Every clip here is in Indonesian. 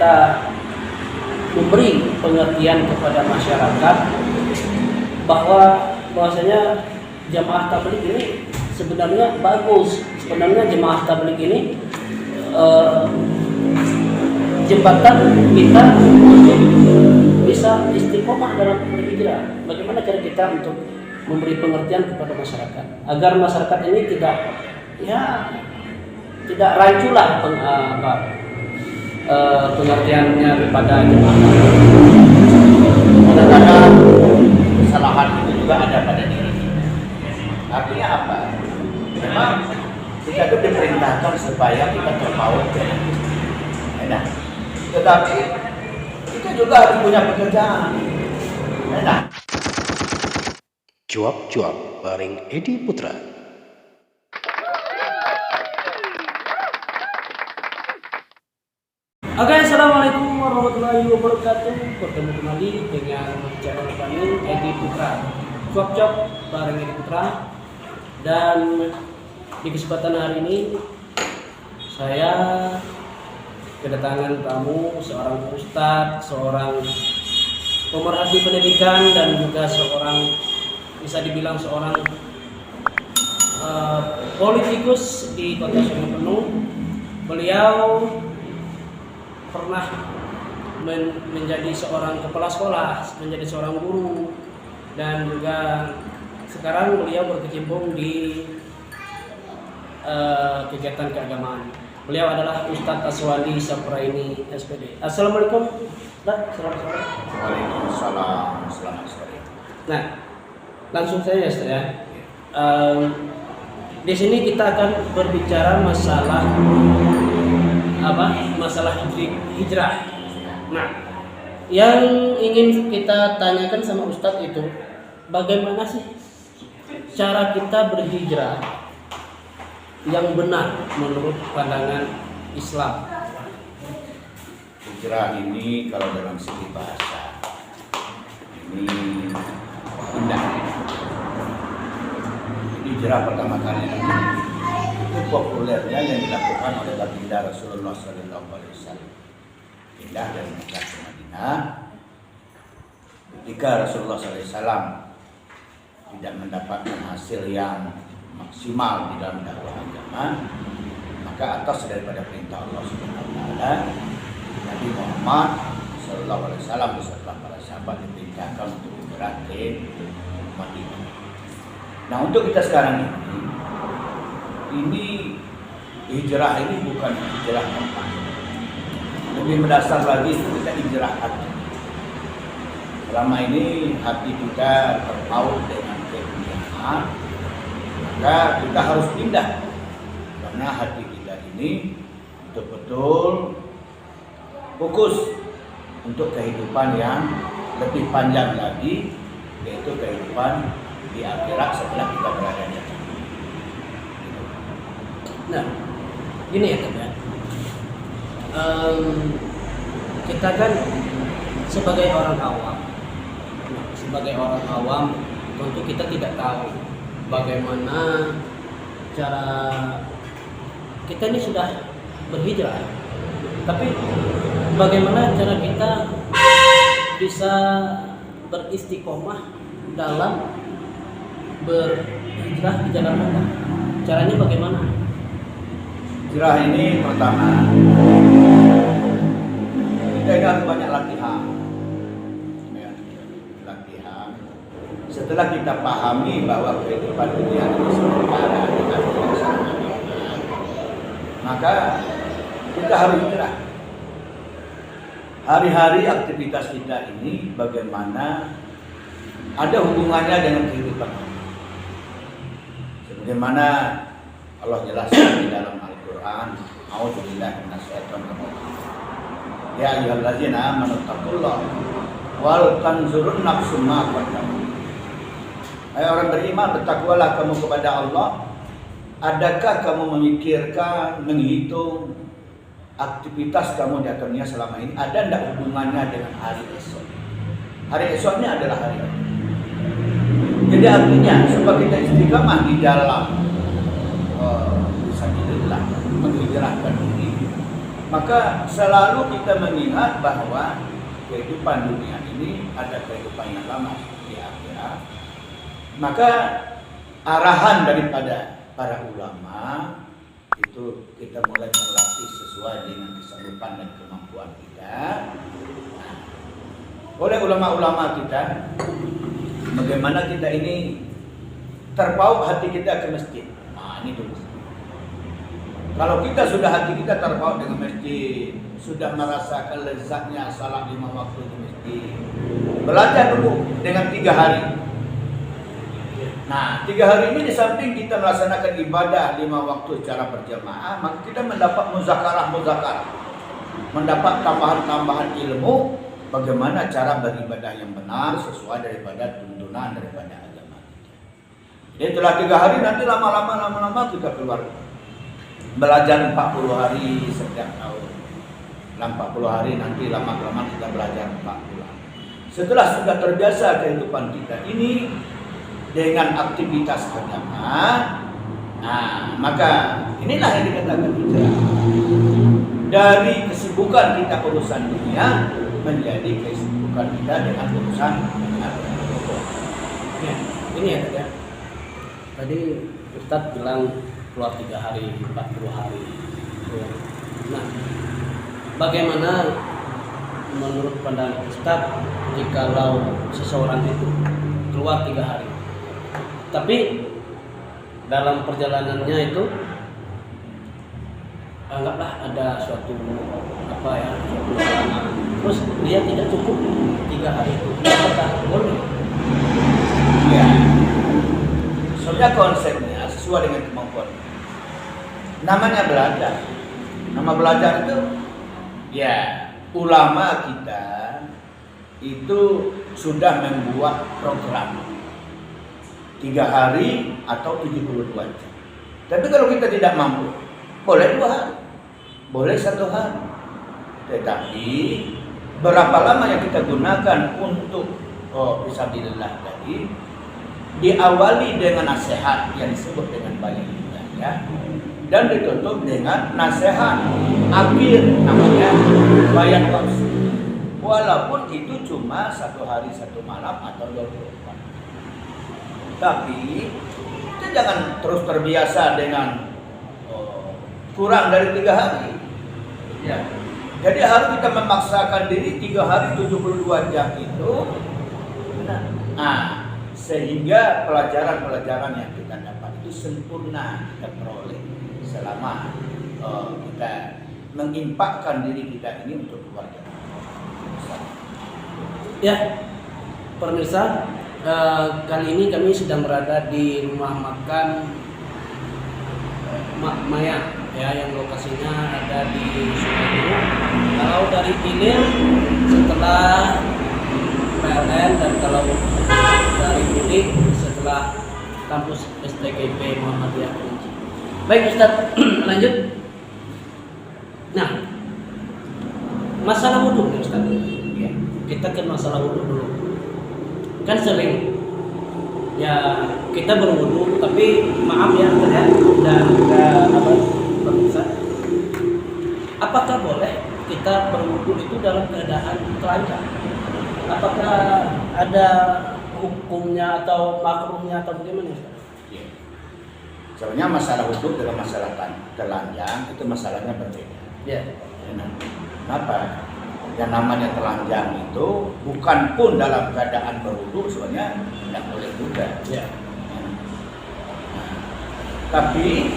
kita memberi pengertian kepada masyarakat bahwasanya jamaah tabligh ini sebenarnya bagus. Sebenarnya jemaah tabligh ini jembatan kita untuk bisa istiqomah dalam berhijrah. Bagaimana cara kita untuk memberi pengertian kepada masyarakat agar masyarakat ini tidak ranculah pengertiannya kepada jemaah. Kadang-kadang kesalahan itu juga ada pada diri kita. Artinya apa? Memang kita itu diperintahkan supaya kita terpaut dengan enak. Tetapi itu juga harus punya pekerjaan. Enak. Cuap-cuap bareng Edi Putra. Oke, assalamualaikum warahmatullahi wabarakatuh. Bertemu kembali dengan channel kami Edi Putra. Cuap-cuap bareng Edi Putra. Dan di kesempatan hari ini saya kedatangan tamu, seorang ustadz, seorang pemerhati pendidikan, dan juga bisa dibilang seorang politikus di Kota Sungai Penuh. Beliau pernah menjadi seorang kepala sekolah, menjadi seorang guru, dan juga sekarang beliau berkecimpung di kegiatan keagamaan. Beliau adalah Ustadz Aswandi Sapraini SPD. Assalamualaikum. Selamat sore. Waalaikumsalam. Selamat sore. Nah, langsung saja ya. Di sini kita akan berbicara masalah hijrah. Nah, yang ingin kita tanyakan sama Ustadz itu, bagaimana sih cara kita berhijrah yang benar menurut pandangan Islam? Hijrah ini kalau dalam segi bahasa ini indah. Hijrah pertama kali itu populernya yang dilakukan oleh baginda Rasulullah SAW. Pindah dari Mekah ke Madinah ketika Rasulullah SAW tidak mendapatkan hasil yang maksimal di dalam dakwah agama, maka atas daripada perintah Allah Subhanahu wa taala, Nabi Muhammad sallallahu alaihi wasallam beserta para sahabat diperintahkan untuk hijrah ke Madinah. Nah, untuk kita sekarang ini hijrah ini bukan hijrah tempat. Lebih mendasar lagi kita hijrah hati. Selama ini hati kita terpaut dengan keduniaan, maka kita harus pindah, karena hati kita ini betul-betul fokus untuk kehidupan yang lebih panjang lagi, yaitu kehidupan di akhirat setelah kita berada di atas. Nah, gini ya teman. Kita kan sebagai orang awam, tentu kita tidak tahu bagaimana cara kita ini sudah berhijrah, tapi bagaimana cara kita bisa beristiqomah dalam berhijrah di jalan Allah? Caranya bagaimana? Hijrah ini pertama kita harus banyak latihan. Setelah kita pahami bahwa kehidupan dunia ini sementara dengan pelaksanaan, maka kita harus hijrah. Hari-hari aktivitas kita ini bagaimana ada hubungannya dengan kehidupan. Sebagaimana Allah jelaskan di dalam Al-Quran, A'udzubillahi minasyaitonir rajim. Ya ayyuhallazina amanu taqullaha wal tanzurun nafsum ma qaddamat. Hai orang beriman, bertakwalah kamu kepada Allah. Adakah kamu memikirkan, menghitung aktivitas kamu di atas dunia selama ini? Ada tidak hubungannya dengan hari esok? Hari esoknya adalah hari ini. Jadi artinya supaya kita istiqamah di dalam bisa menghijrahkan diri, Maka selalu kita mengingat bahwa kehidupan dunia ini ada kehidupan yang lama di akhirat. Maka arahan daripada para ulama itu kita mulai berlatih sesuai dengan kesanggupan dan kemampuan kita. Nah, oleh ulama-ulama kita, bagaimana kita ini terpaut hati kita ke masjid. Nah, ini dulu. Kalau kita sudah hati kita terpaut dengan masjid, sudah merasakan lezatnya salat 5 waktu di masjid, belajar dulu dengan 3 hari. Nah, 3 hari ini di samping kita melaksanakan ibadah 5 waktu secara berjamaah, maka kita mendapat muzakarah, mendapat tambahan ilmu bagaimana cara beribadah yang benar sesuai daripada tuntunan daripada agama kita. Jadi setelah 3 hari nanti lama-lama kita keluar belajar 40 hari setiap tahun. Dalam 40 hari nanti lama-lama kita belajar 40 hari. Setelah sudah terbiasa kehidupan kita ini dengan aktivitas agama, nah maka inilah yang dikatakan kita dari kesibukan kita urusan dunia menjadi kesibukan kita dengan urusan agama. Ya, ini ya. Tadi Ustadz bilang keluar 3 hari, 40 hari. Nah, bagaimana menurut pandangan Ustadz jikalau seseorang itu keluar 3 hari, tapi dalam perjalanannya itu anggaplah ada suatu halangan, terus dia tidak cukup 3 hari itu, apakah boleh? Ya, sebenarnya konsepnya sesuai dengan kemampuan. Namanya belajar. Nama belajar itu ya ulama kita itu sudah membuat program 3 hari atau 72 jam. Tapi kalau kita tidak mampu, boleh 2 hari, boleh 1 hari. Tetapi berapa lama yang kita gunakan untuk fisabilillah tadi diawali dengan nasihat yang disebut dengan banyak ya, dan ditutup dengan nasihat akhir namanya bayat wafsi. Walaupun itu cuma 1 hari 1 malam atau 24. Tapi kita jangan terus terbiasa dengan kurang dari 3 hari. Ya. Jadi harus kita memaksakan diri 3 hari 72 jam itu. Nah, sehingga pelajaran-pelajaran yang kita dapat itu sempurna kita peroleh selama kita mengimpakkan diri kita ini untuk keluarga. Ya, pemirsa, kali ini kami sedang berada di rumah makan Mak Maya ya, yang lokasinya ada di Sungai Biru. Kalau dari Ilir setelah PLN, dan kalau dari Budi setelah kampus STKP Muhammadiyah Kerinci. Baik Ustadz, lanjut. Nah, masalah wudhu nih Ustadz. Ya. Kita ke masalah wudhu dulu. Kan sering ya kita berwudhu, tapi maaf ya dan pemirsa, apakah boleh kita berwudhu itu dalam keadaan telanjang? Apakah ada hukumnya atau makruhnya atau bagaimana? Ya. Sebenarnya masalah wudhu dengan masalah telanjang itu masalahnya berbeda. Ya. Kenapa? Yang namanya telanjang itu bukan pun dalam keadaan berwudhu sebenarnya tidak boleh juga. Ya. Tapi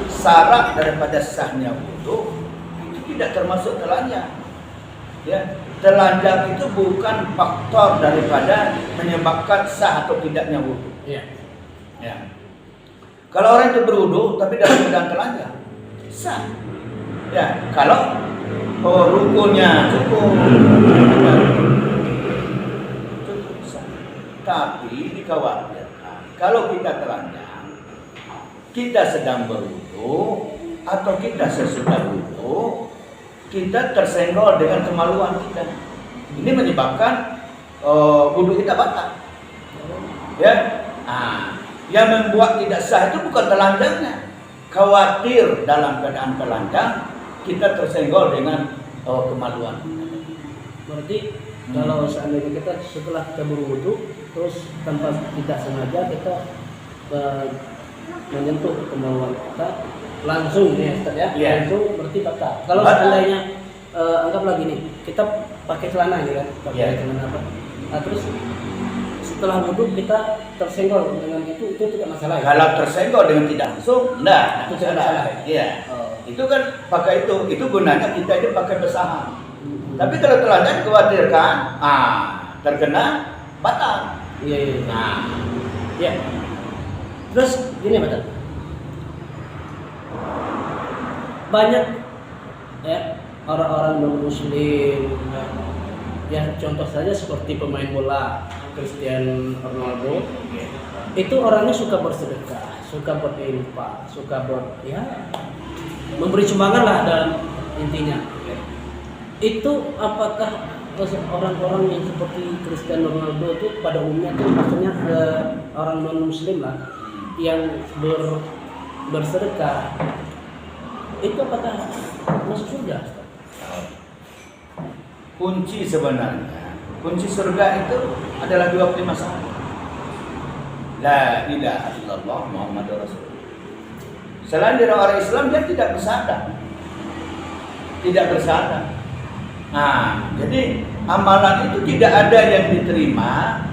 syarat daripada sahnya wudhu itu tidak termasuk telanjang. Ya, telanjang itu bukan faktor daripada menyebabkan sah atau tidaknya wudhu. Ya. Ya. Kalau orang itu berwudhu tapi dalam keadaan telanjang, sah. Ya, kalau rukunnya cukup sah. Tapi dikhawatirkan kalau kita telanjang, kita sedang berwudhu atau kita sesudah wudhu, kita tersenggol dengan kemaluan kita. Ini menyebabkan wudhu kita batal. Ya, yang membuat tidak sah itu bukan telanjangnya. Khawatir dalam keadaan telanjang kita tersenggol dengan kemaluan. Berarti kalau seandainya kita setelah kita berwudu terus tanpa tidak sengaja kita menyentuh kemaluan kita langsung ya Ustaz ya, Iya. langsung berarti batal. Kalau Batal. seandainya anggaplah gini, kita pakai celana ya kan, pakai Iya. celana apa? Nah, terus setelah wudu kita tersenggol dengan itu tidak masalah ya? Kalau tersenggol dengan tidak langsung, enggak Itu tidak masalah. masalah. Iya. Oh. Itu kan pakai itu gunanya kita ini pakai bersaham. Tapi kalau telanjang dikhawatirkan, terkena batal. Iya, iya. Nah, Ya. Terus gini Pak, banyak ya orang-orang non muslim ya contoh saja seperti pemain bola Cristiano Ronaldo itu orangnya suka bersedekah, suka berinfak, suka memberi sumbangan lah dalam intinya. Itu apakah orang-orang yang seperti Cristiano Ronaldo itu pada umumnya itu maksudnya orang non muslim lah yang bersedekah itu apakah masuk surga? kunci sebenarnya, kunci surga itu adalah 25 syahadat. La ilaha illallah Muhammadur Rasulullah. Selain dari orang Islam dia tidak bersyahadat. Tidak bersyahadat. Nah, jadi amalan itu tidak ada yang diterima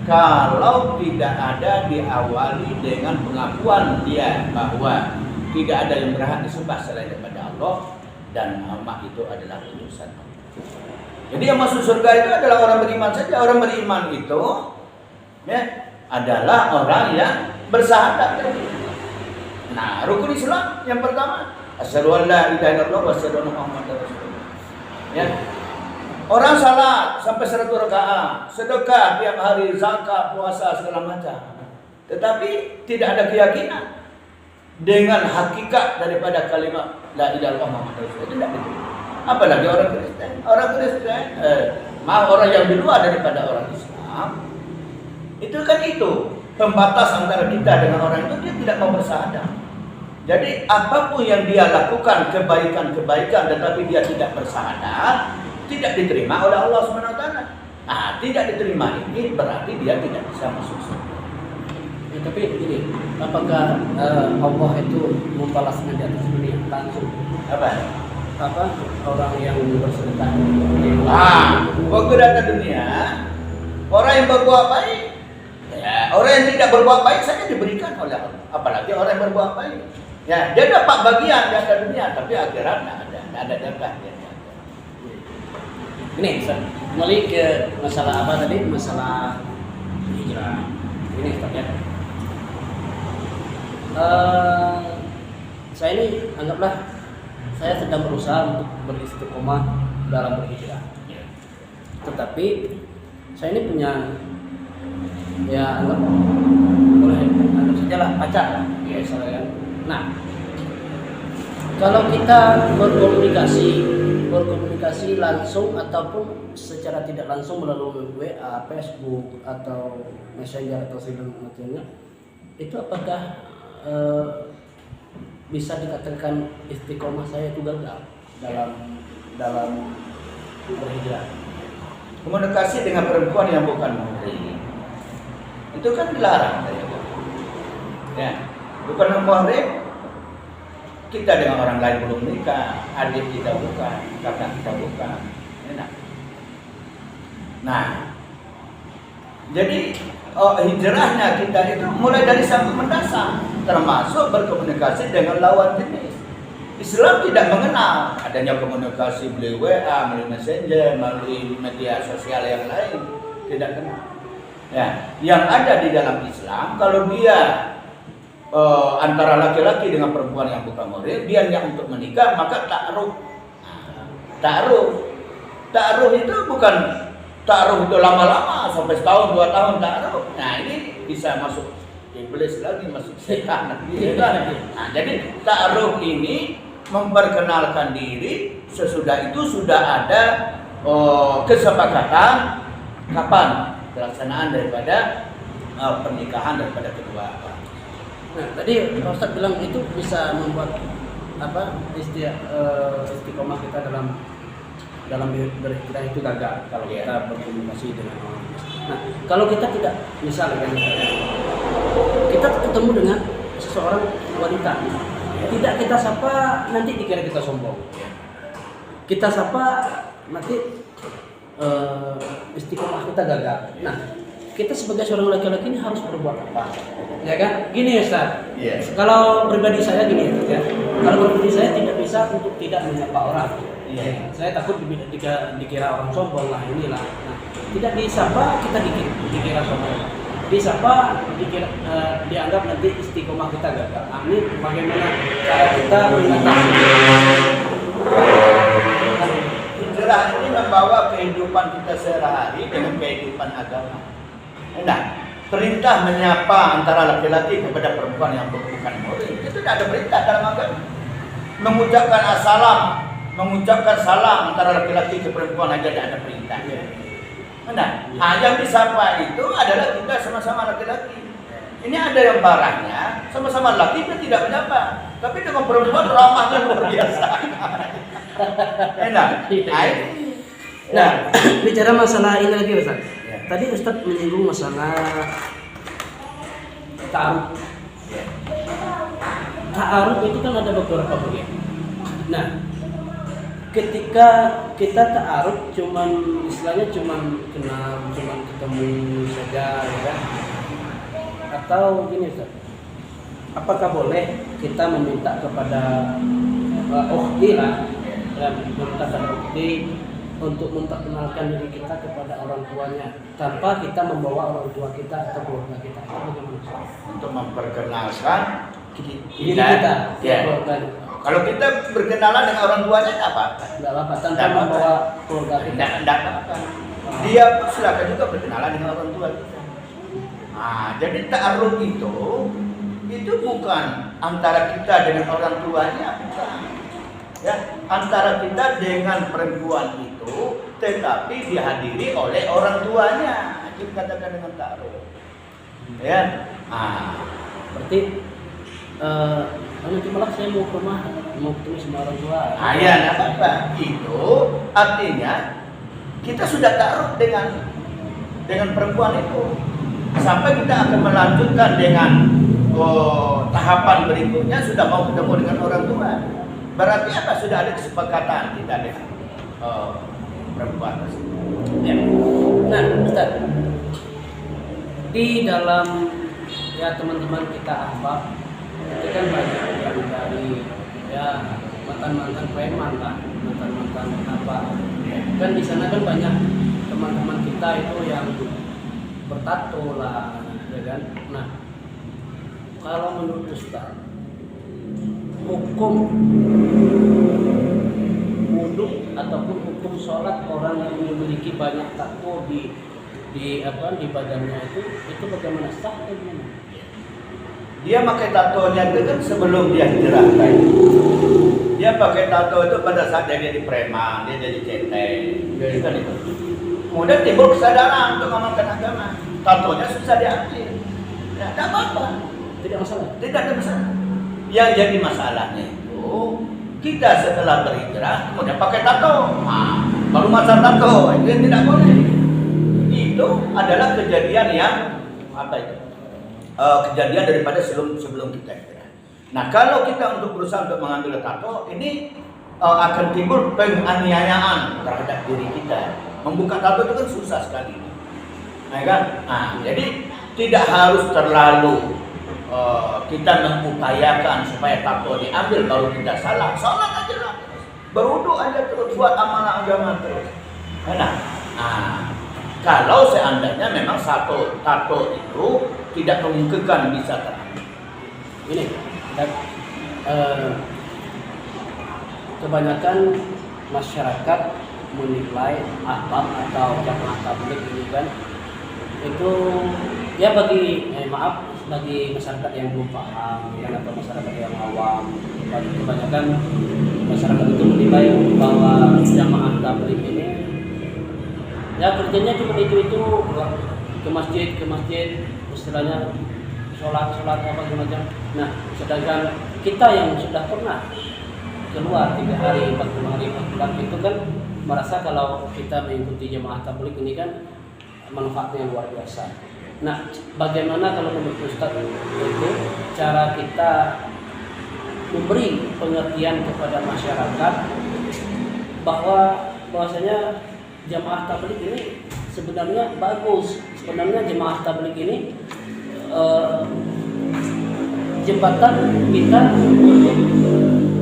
kalau tidak ada diawali dengan pengakuan dia bahwa tidak ada yang berhak disembah selain daripada Allah dan Muhammad itu adalah utusan Allah. Jadi yang masuk surga itu adalah orang beriman saja. Orang beriman itu ya adalah orang yang bersyahadat. Nah, rukun Islam yang pertama, asyhadu an la ilaha illallah wa asyhadu anna Muhammadar Rasulullah. Ya. Orang salat sampai 100 rakaat, sedekah tiap hari, zakat, puasa segala macam. Tetapi tidak ada keyakinan dengan hakikat daripada kalimat la ilaha illallah Muhammadar Rasulullah. Tidak betul. Apalagi orang Kristen. Orang Kristen, orang yang di luar daripada orang Islam, itu kan itu pembatas antara kita dengan orang itu, dia tidak mau bersyahadat. Jadi apapun yang dia lakukan kebaikan-kebaikan tetapi dia tidak bersyahadat, tidak diterima oleh Allah SWT. Nah, tidak diterima ini berarti dia tidak bisa masuk surga. Ya, tapi ini apakah Allah itu membalasnya di atas dunia langsung? Apa orang yang bersedekah? Waktu datang dunia, orang yang berbuat baik, ya, orang yang tidak berbuat baik saja diberikan oleh Allah. Apalagi orang yang berbuat baik, ya, dia dapat bagian di atas dunia, tapi akhirat tidak ada dapat. Ini kembali ke masalah apa tadi? Masalah hijrah. Ini Ustaz. Saya ini anggaplah saya sedang berusaha untuk beristiqomah dalam berhijrah. Tetapi saya ini punya ya anggap saja lah pacar lah, ya saya. Nah, kalau kita berkomunikasi langsung ataupun secara tidak langsung melalui WA, Facebook atau Messenger atau segala macamnya, itu apakah bisa dikatakan istiqomah saya itu gagal dalam berhijrah? Komunikasi dengan perempuan yang bukan muhrim itu kan dilarang dari Allah. Ya, bukan muhrim, kita dengan orang lain belum nikah, adik kita bukan, kakak kita bukan, enak. Nah, jadi hijrahnya kita itu mulai dari sangat mendasar, termasuk berkomunikasi dengan lawan jenis. Islam tidak mengenal adanya komunikasi melalui WA, melalui Messenger, melalui media sosial yang lain, tidak kenal. Ya, yang ada di dalam Islam, kalau dia antara laki-laki dengan perempuan yang bukan muhrim, dia niat untuk menikah, maka ta'aruf. Ta'aruf itu bukan ta'aruf itu lama-lama sampai setahun 2 tahun ta'aruf. Nah, ini bisa masuk iblis lagi, masuk setan lagi. Nah, jadi ta'aruf ini memperkenalkan diri, sesudah itu sudah ada kesepakatan kapan pelaksanaan daripada pernikahan daripada kedua. Nah, tadi Pak Ustadz bilang itu bisa membuat istiqomah kita dalam berhijrah itu gagal kalau kita berkomunikasi dengan orang. Nah, kalau kita tidak, misalnya kita ketemu dengan seseorang wanita, tidak kita sapa nanti dikira kita sombong. Kita sapa nanti istiqomah kita gagal. Nah, kita sebagai seorang laki-laki ini harus berbuat apa? Ya kan? Gini ya Ustaz. Yes. Kalau pribadi saya gini ya. Kalau pribadi saya tidak bisa untuk tidak menyapa orang. Iya. Saya takut dikira orang sombong lah inilah. Nah, tidak disapa kita dikira sombong. Disapa dianggap nanti istiqomah kita gagal. Nah, ini bagaimana cara kita mengatasi? Hijrah ini membawa kehidupan kita sehari-hari dengan kehidupan agama. Nah, perintah menyapa antara laki-laki kepada perempuan yang bukan muhrim itu tidak ada perintah dalam agama. Mengucapkan salam antara laki-laki ke perempuan aja tidak ada perintah. Nah, yang disapa itu adalah kita sama-sama laki-laki. Ini ada yang barangnya sama-sama laki kita tidak menyapa, tapi dengan perempuan ramahnya luar biasa. Nah, bicara masalah ini lagi Ustaz. Ya. Tadi Ustaz menyinggung masalah ta'aruf. Ya. Ta'aruf itu kan ada beberapa bagian. Nah, ketika kita ta'aruf istilahnya cuman kenal, cuman ketemu saja ya kan? Atau gini Ustaz. Apakah boleh kita meminta kepada ukhti lah, meminta kepada ukhti untuk memperkenalkan diri kita kepada orang tuanya tanpa kita membawa orang tua kita atau keluarga kita? Bagaimana? Untuk memperkenalkan Diri kita. Ya. Kalau kita berkenalan dengan orang tuanya tidak apa-apa. Tidak apa-apa tanpa membawa keluarga kita. Tidak apa-apa. Dia silakan juga berkenalan dengan orang tua kita. Nah, jadi ta'aruf itu bukan antara kita dengan orang tuanya, bukan. Ya, antara kita dengan perempuan itu, tetapi dihadiri oleh orang tuanya. Itu dikatakan dengan ta'aruf. Ya, Berarti nanti malah saya mau ke rumah, mau ketemu sama orang tua. Ya, tidak apa-apa. Itu artinya kita sudah ta'aruf dengan perempuan itu. Sampai kita akan melanjutkan dengan tahapan berikutnya sudah mau ketemu dengan orang tua. Berarti apa? Sudah ada kesepakatan kita dengan perempuan tersebut. Ya. Nah, Ustaz, di dalam teman-teman kita ahbab itu kan banyak yang dari mantan-mantan preman lah, mantan-mantan apa. Kan di sana kan banyak teman-teman kita itu yang bertato lah, ya kan? Nah, kalau menurut Ustaz, hukum wudhu ataupun hukum sholat orang yang memiliki banyak tato di badannya itu bagaimana, sah atau gimana? Dia pakai tatonya itu kan sebelum dia hijrah kan. Dia pakai tato itu pada saat dia jadi preman, dia jadi centeng. Kan itu. Kemudian timbul kesadaran untuk mengamalkan agama. Tatonya susah diambil. Ya, tidak apa-apa. Tidak masalah. Tidak ada masalah. Yang jadi masalahnya itu kita setelah berhijrah kemudian pakai tato. Baru masa tato itu yang tidak boleh. Itu adalah kejadian yang kejadian daripada sebelum kita hijrah. Nah, kalau kita untuk berusaha untuk mengambil tato ini akan timbul penganiayaan terhadap diri kita. Membuka tato itu kan susah sekali. Nah, kan? Jadi tidak harus terlalu kita mengupayakan supaya tato diambil baru kita salah. Salat aja lah. Berwudu aja terus, buat amanah agama terus. Kalau seandainya memang tato itu tidak memungkinkan bisa terambil. Ini kebanyakan masyarakat menilai ahbab atau jamaah tabligh ini kan itu bagi masyarakat yang belum paham atau masyarakat yang awam, kebanyakan masyarakat itu menilai bahwa jamaah tabligh ini kerjanya cuma itu ke masjid istilahnya sholat apa macam. Nah, sedangkan kita yang sudah pernah keluar 3 hari, 40 hari, 4 bulan itu kan merasa kalau kita mengikuti jemaah tabligh ini kan manfaatnya luar biasa. Nah, bagaimana kalau menurut Ustaz itu cara kita memberi pengertian kepada masyarakat bahwasanya jemaah tabligh ini sebenarnya bagus. Sebenarnya jemaah tabligh ini jembatan kita untuk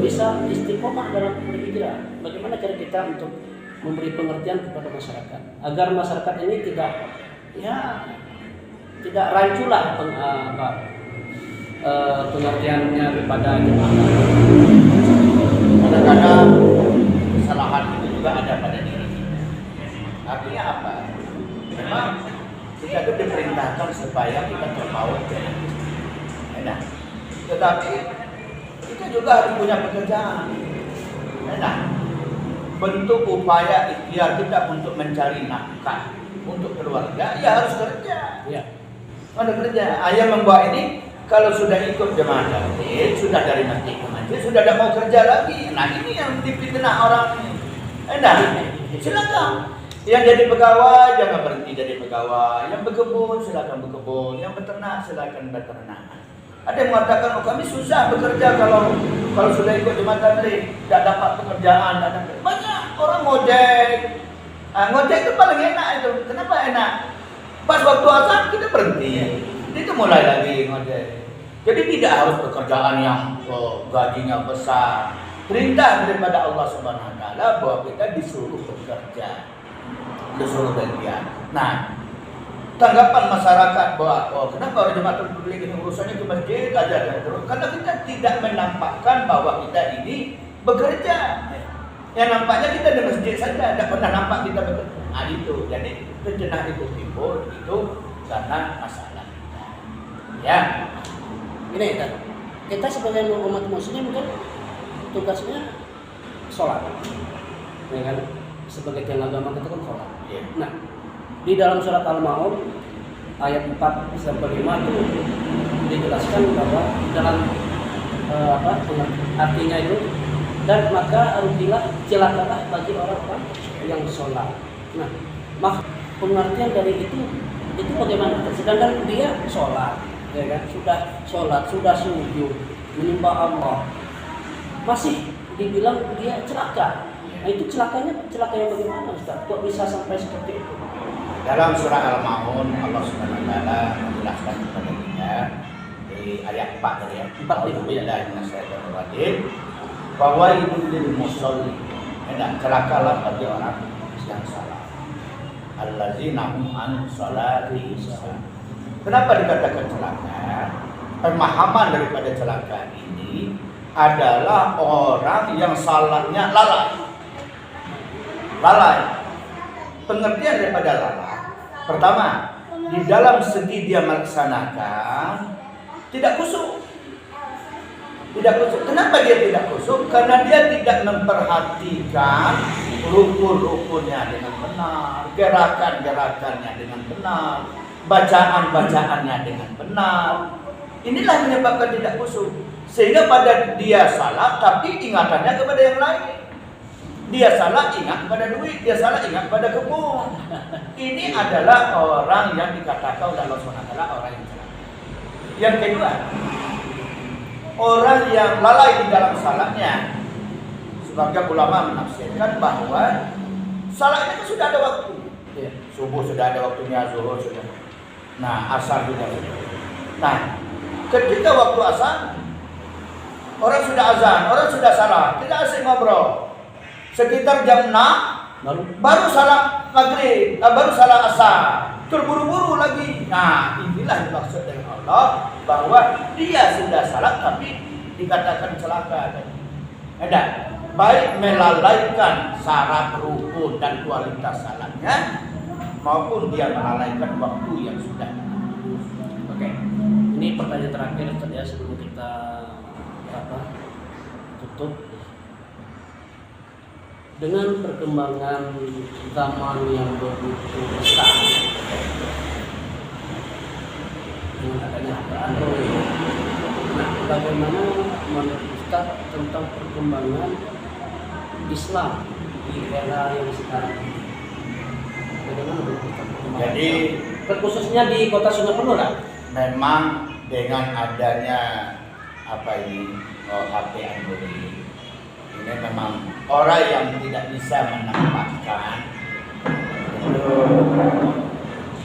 bisa istiqomah dalam berhijrah. Bagaimana cara kita untuk memberi pengertian kepada masyarakat agar masyarakat ini tidak ranculah pengertiannya kepada jemaah. Kadang-kadang kesalahan itu juga ada pada diri kita. Artinya apa? Memang kita diperintahkan supaya kita terpaut dengan enak. Tetapi kita juga harus punya pekerjaan. Enak. Bentuk upaya ikhtiar kita untuk mencari nafkah untuk keluarga, ya harus kerja. Ya. Ada kerja. Ayah membawa ini kalau sudah ikut jemaah tabligh, sudah dari masjid ke masjid, sudah tidak mau kerja lagi. Nah ini yang dipitnah orang ini. Enak. Silakan. Yang jadi pegawai jangan berhenti jadi pegawai. Yang berkebun silakan berkebun. Yang beternak silakan beternak. Ada yang mengatakan, oh kami susah bekerja kalau sudah ikut jemaah tabligh, tidak dapat pekerjaan. Banyak orang ngojek. Ngojek itu paling enak itu. Kenapa enak? Pas waktu azan kita berhenti. Itu mulai lagi ngojek. Jadi tidak harus pekerjaan yang gajinya besar. Perintah daripada Allah Subhanahu wa taala bahwa kita disuruh bekerja. Disuruh bagian. Nah, tanggapan masyarakat bahwa kenapa orang jemaah tabligh ini urusannya ke masjid aja terus? Karena kita tidak menampakkan bahwa kita ini bekerja. Yang nampaknya kita di masjid saja, tidak pernah nampak kita bekerja. Nah itu, jadi fitnah itu timbul itu karena masalah kita. Ya, Ini kan kita sebagai umat muslim kan tugasnya sholat, ya kan? Sebagai tiang agama kita kan sholat. ya. Nah, di dalam surat Al-Maun ayat 4 sampai 5 itu dijelaskan bahwa dalam artinya itu, dan maka rugilah celakalah bagi orang-orang yang sholat. Nah, pengertian dari itu bagaimana? Sedangkan dia sholat, ya kan? Sudah sholat, sudah sujud, menyembah Allah, masih dibilang dia celaka. Nah itu celaka yang bagaimana Ustaz? Kok bisa sampai seperti itu? Dalam surah Al-Maun Allah Subhanahu wa taala menjelaskan kepada kita di ayat 4 dari ayat 4 bahwa itu lil musolli. Dan celakalah bagi orang yang salah. Allazina hum an sholati sahun. Kenapa dikatakan celaka? Pemahaman daripada celaka ini adalah orang yang salatnya lalai. Pengertian daripada lalai. Pertama, di dalam segi dia melaksanakan tidak khusyuk. Kenapa dia tidak khusyuk? Karena dia tidak memperhatikan rukun-rukunnya dengan benar, gerakan-gerakannya dengan benar, bacaan-bacaannya dengan benar. Inilah menyebabkan tidak khusyuk. Sehingga pada dia salah tapi ingatannya kepada yang lain. Dia salah ingat pada duit, dia salah ingat pada kebun. Ini adalah orang yang dikatakan oleh Allah SWT orang yang salah. Yang kedua, orang yang lalai di dalam salahnya. Sebagian ulama menafsirkan bahwa salah ini sudah ada waktu. Subuh sudah ada waktunya, zuhur sudah. Nah, asar juga sudah. Nah, ketika waktu asar, orang sudah azan, orang sudah salah, kita asik ngobrol. Sekitar jam 6 baru salah maghrib, baru salah asar, terburu-buru lagi. Nah, inilah maksud dari Allah bahwa dia sudah salah tapi dikatakan celaka. Ada baik melalaikan syarat rukun dan kualitas salatnya maupun dia melalaikan waktu yang sudah. Oke. Ini pertanyaan terakhir Ustaz ya sebelum kita tutup. Dengan perkembangan zaman yang begitu besar, dengan adanya Android, Nah, bagaimana menurut Ustaz tentang perkembangan Islam di era yang sekarang ini? Bagaimana menurut Ustaz perkembangan Jadi Islam? Terkhususnya di kota Sungai Penuh lah. memang dengan adanya HP Android ini memang orang yang tidak bisa menempatkan itu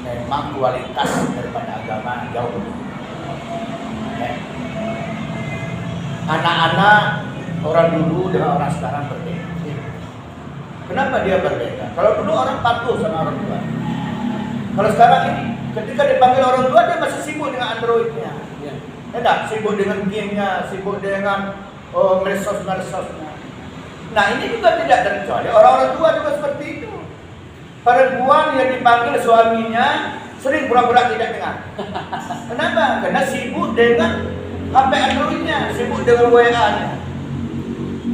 memang kualitas daripada agama jauh. Ya. Anak-anak orang dulu dengan orang sekarang berbeda. Kenapa dia berbeda? Kalau dulu orang patuh sama orang tua. Kalau sekarang ini ketika dipanggil orang tua dia masih sibuk dengan Androidnya. Ya. Tidak, sibuk dengan gamenya, sibuk dengan medsos-medsosnya. Nah ini juga tidak terkecuali orang-orang tua juga seperti itu. Perempuan yang dipanggil suaminya sering pura-pura tidak dengar. Kenapa? Karena sibuk dengan HP Androidnya, sibuk dengan WA-nya.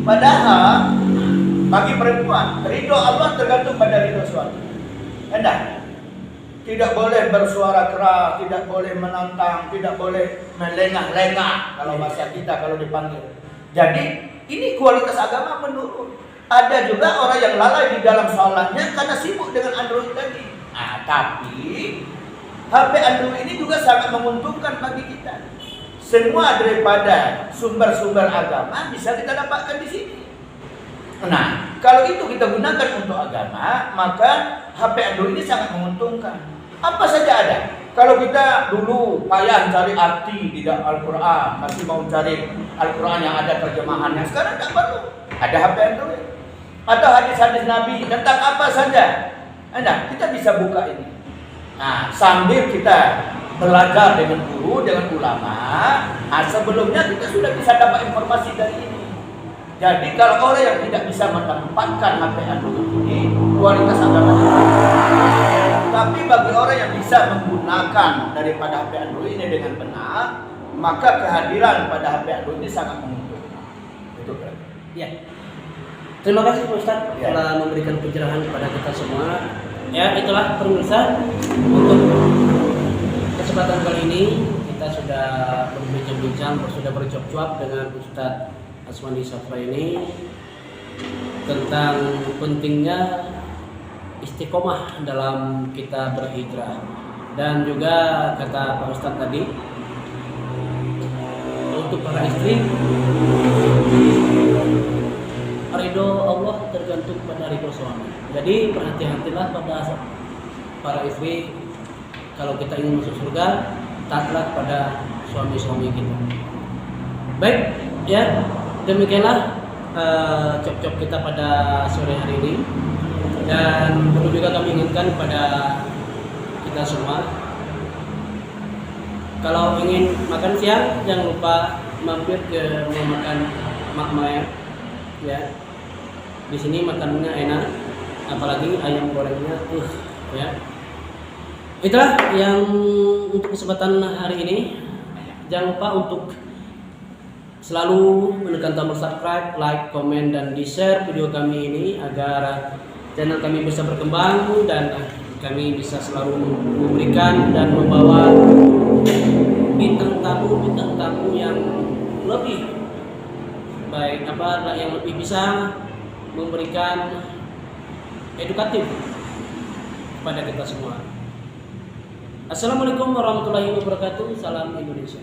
Padahal bagi perempuan ridho Allah tergantung pada ridho suami. Enggak. Tidak boleh bersuara keras, tidak boleh menantang, tidak boleh melengah-lengah kalau bahasa kita kalau dipanggil. Jadi ini kualitas agama menurun. Ada juga orang yang lalai di dalam sholatnya karena sibuk dengan Android tadi. Nah, tapi HP Android ini juga sangat menguntungkan bagi kita. Semua daripada sumber-sumber agama bisa kita dapatkan di sini. Nah, kalau itu kita gunakan untuk agama, maka HP Android ini sangat menguntungkan. Apa saja ada. Kalau kita dulu payah cari arti di dalam Al-Quran, masih mau cari Al-Quran yang ada terjemahannya, sekarang tak perlu. Ada HP Android. Atau hadis-hadis Nabi tentang apa saja. Nah, kita bisa buka ini. Nah, sambil kita belajar dengan guru, dengan ulama, sebelumnya kita sudah bisa dapat informasi dari ini. Jadi kalau orang yang tidak bisa menempatkan HP Android ini, kualitas agamanya. Tapi bagi orang yang bisa menggunakan daripada HP Android ini dengan benar, maka kehadiran pada HP Android ini sangat menguntungkan. Itu kan? Ya. Terima kasih Pak Ustaz Ya. telah memberikan pencerahan kepada kita semua. Ya, itulah pemirsa untuk kesempatan kali ini kita sudah berbincang-bincang, sudah bercuap-cuap dengan Ustaz Aswandi Safra ini tentang pentingnya istiqomah dalam kita berhijrah, dan juga kata Pak Ustaz tadi untuk para istri ridho Allah tergantung pada ridho suami. Jadi berhati-hatilah pada para istri, kalau kita ingin masuk surga taatlah pada suami-suami kita. Baik, ya demikianlah cop-cop kita pada sore hari ini. Dan perlu juga kami ingatkan kepada kita semua, kalau ingin makan siang jangan lupa mampir ke rumah makan Mak Maya. Ya, di sini makanannya enak, apalagi ayam gorengnya, ya. Itulah yang untuk kesempatan hari ini. Jangan lupa untuk selalu menekan tombol subscribe, like, komen, dan di-share video kami ini agar channel kami bisa berkembang dan kami bisa selalu memberikan dan membawa bintang tamu yang lebih baik, yang lebih bisa memberikan edukatif kepada kita semua. Assalamualaikum warahmatullahi wabarakatuh. Salam Indonesia.